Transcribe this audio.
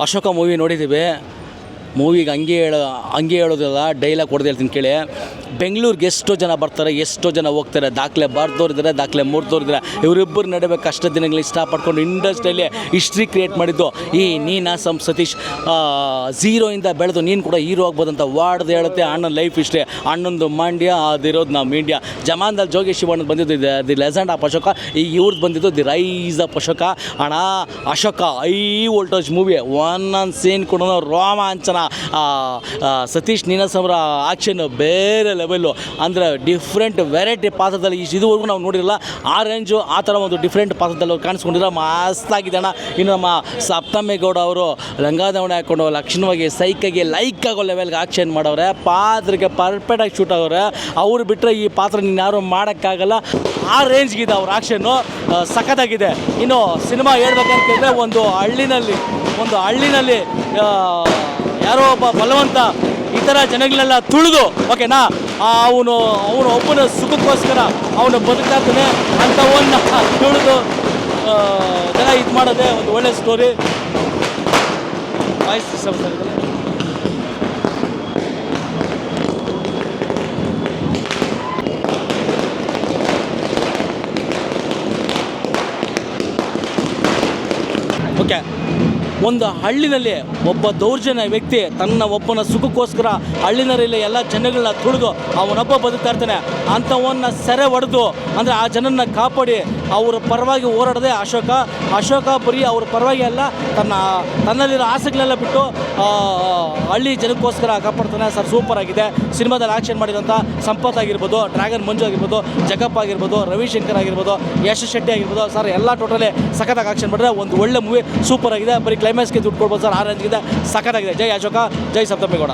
Ashoka movie ನೋಡಿದ್ದೀವಿ. ಮೂವಿಗೆ ಹಂಗೆ ಹೇಳೋದಿಲ್ಲ, ಡೈಲಾಗ್ ಕೊಡೋದು ಹೇಳ್ತೀನಿ ಕೇಳಿ. ಬೆಂಗಳೂರಿಗೆ ಎಷ್ಟೋ ಜನ ಬರ್ತಾರೆ, ಎಷ್ಟೋ ಜನ ಹೋಗ್ತಾರೆ. ದಾಖಲೆ ಬರ್ದೋರಿದ್ದಾರೆ, ದಾಖಲೆ ಮುರಿದೋರಿದ್ದಾರೆ. ಇವರಿಬ್ಬರು ನಡುವೆ ಕಷ್ಟ ದಿನಗಳು ಇಷ್ಟಪಡ್ಕೊಂಡು ಇಂಡಸ್ಟ್ರಿಯಲ್ಲಿ ಹಿಸ್ಟ್ರಿ ಕ್ರಿಯೇಟ್ ಮಾಡಿದ್ದು ಈ ನೀನಾಸಂ ಸತೀಶ್. ಝೀರೋಯಿಂದ ಬೆಳೆದು ನೀನು ಕೂಡ ಹೀರೋ ಆಗ್ಬೋದಂತ ವಾಡ್ದು ಹೇಳುತ್ತೆ ಅಣ್ಣನ ಲೈಫ್ ಹಿಸ್ಟ್ರಿ. ಅಣ್ಣಂದು ಮಂಡ್ಯ, ಅದಿರೋದು ನಮ್ಮ ಇಂಡಿಯಾ. ಜಮಾನ್ದಲ್ಲಿ ಜೋಗಿ ಶಿವಣ್ಣದು ಬಂದಿದ್ದು ದಿ ಲೆಜೆಂಡ್ ಆಫ್ ಅಶೋಕ. ಈಗ ಇವ್ರದ್ದು ಬಂದಿದ್ದು ದಿ ರೈಸ್ ಆಫ್ ಅಶೋಕ. ಅಣ್ಣ ಅಶೋಕ ಹೈ ವೋಲ್ಟೇಜ್ ಮೂವಿ, ಒಂದೊಂದು ಸೀನ್ ಕೂಡ ರೋಮಾಂಚನ. ಸತೀಶ್ ನೀನಾಸಂರ ಆಕ್ಷನ್ ಬೇರೆ ಲೆವೆಲ್ಲು, ಅಂದರೆ ಡಿಫ್ರೆಂಟ್ ವೆರೈಟಿ ಪಾತ್ರದಲ್ಲಿ ಇದುವರೆಗೂ ನಾವು ನೋಡಿರಲ್ಲ. ಆ ರೇಂಜು ಆ ಥರ ಒಂದು ಡಿಫ್ರೆಂಟ್ ಪಾತ್ರದಲ್ಲಿ ಅವ್ರು ಕಾಣಿಸ್ಕೊಂಡಿರೋ ಮಸ್ತಾಗಿದೆ ಅಣ್ಣ. ಇನ್ನು ನಮ್ಮ ಸಪ್ತಮೇಗೌಡ ಅವರು ಲಂಗಾದಾವಣೆ ಹಾಕ್ಕೊಂಡು ಲಕ್ಷಣವಾಗಿ ಸೈಕಾಗಿ ಲೈಕ್ ಆಗೋ ಲೆವೆಲ್ಗೆ ಆಕ್ಷನ್ ಮಾಡವ್ರೆ. ಪಾತ್ರಕ್ಕೆ ಪರ್ಫೆಕ್ಟಾಗಿ ಶೂಟ್ ಆಗವ್ರೆ. ಅವ್ರು ಬಿಟ್ಟರೆ ಈ ಪಾತ್ರ ನೀನು ಯಾರು ಮಾಡೋಕ್ಕಾಗಲ್ಲ. ಆ ರೇಂಜ್ಗಿದೆ ಅವ್ರ ಆಕ್ಷನ್ನು, ಸಖತ್ತಾಗಿದೆ. ಇನ್ನು ಸಿನಿಮಾ ಹೇಳ್ಬೇಕಂತಂದರೆ ಒಂದು ಹಳ್ಳಿನಲ್ಲಿ ಯಾರೋ ಒಬ್ಬ ಬಲವಂತ ಈ ಥರ ಜನಗಳನ್ನೆಲ್ಲ ತುಳಿದು ಓಕೆನಾ, ಅವನು ಒಬ್ಬನ ಸುಖಕ್ಕೋಸ್ಕರ ಅವನು ಬದುಕ್ತಾ ಇರ್ತಾನೆ. ಅಂಥವನ್ನ ತುಳಿದು ಜನ ಇದು ಮಾಡೋದೇ ಒಂದು ಒಳ್ಳೆ story. Voice system sir. Okay, ಒಂದು ಹಳ್ಳಿನಲ್ಲಿ ಒಬ್ಬ ದೌರ್ಜನ್ಯ ವ್ಯಕ್ತಿ ತನ್ನ ಒಬ್ಬನ ಸುಖಕ್ಕೋಸ್ಕರ ಹಳ್ಳಿನಲ್ಲಿ ಎಲ್ಲ ಜನಗಳನ್ನ ತುಳಿದು ಅವನೊಬ್ಬ ಬದುಕ್ತಾ ಇರ್ತಾನೆ. ಅಂಥವನ್ನ ಸೆರೆ ಹೊಡೆದು ಅಂದರೆ ಆ ಜನನ ಕಾಪಾಡಿ ಅವರ ಪರವಾಗಿ ಹೋರಾಡದೆ ಅಶೋಕ ಬರೀ ಅವ್ರ ಪರವಾಗಿ ಅಲ್ಲ, ತನ್ನಲ್ಲಿರೋ ಆಸೆಗಳೆಲ್ಲ ಬಿಟ್ಟು ಹಳ್ಳಿ ಜನಕ್ಕೋಸ್ಕರ ಕಾಪಾಡ್ತಾನೆ ಸರ್. ಸೂಪರ್ ಆಗಿದೆ. ಸಿನಿಮಾದಲ್ಲಿ ಆಕ್ಷನ್ ಮಾಡಿರೋಂಥ ಸಂಪತ್ ಆಗಿರ್ಬೋದು, ಡ್ರ್ಯಾಗನ್ ಮಂಜು ಆಗಿರ್ಬೋದು, ಜಗಪ್ಪ ಆಗಿರ್ಬೋದು, ರವಿಶಂಕರ್ ಆಗಿರ್ಬೋದು, ಯಶ್ ಶೆಟ್ಟಿ ಆಗಿರ್ಬೋದು ಸರ್, ಎಲ್ಲ ಟೋಟಲಿ ಸಖತ್ತಾಗಿ ಆಕ್ಷನ್ ಮಾಡಿದ್ರೆ ಒಂದು ಒಳ್ಳೆ ಮೂವಿ. ಸೂಪರ್ ಆಗಿದೆ. ಬರೀ ಕ್ಲೈಮ್ಯಾಕ್ಸ್ಗೆ ದುಡ್ಡು ಕೊಡ್ಬೋದು ಸರ್, ಆ ರೇಂಜ್ಗಿದೆ. ಸಖತ್ತಾಗಿದೆ. ಜೈ ಅಶೋಕ, ಜೈ ಸಪ್ತಮೇಗೌಡ.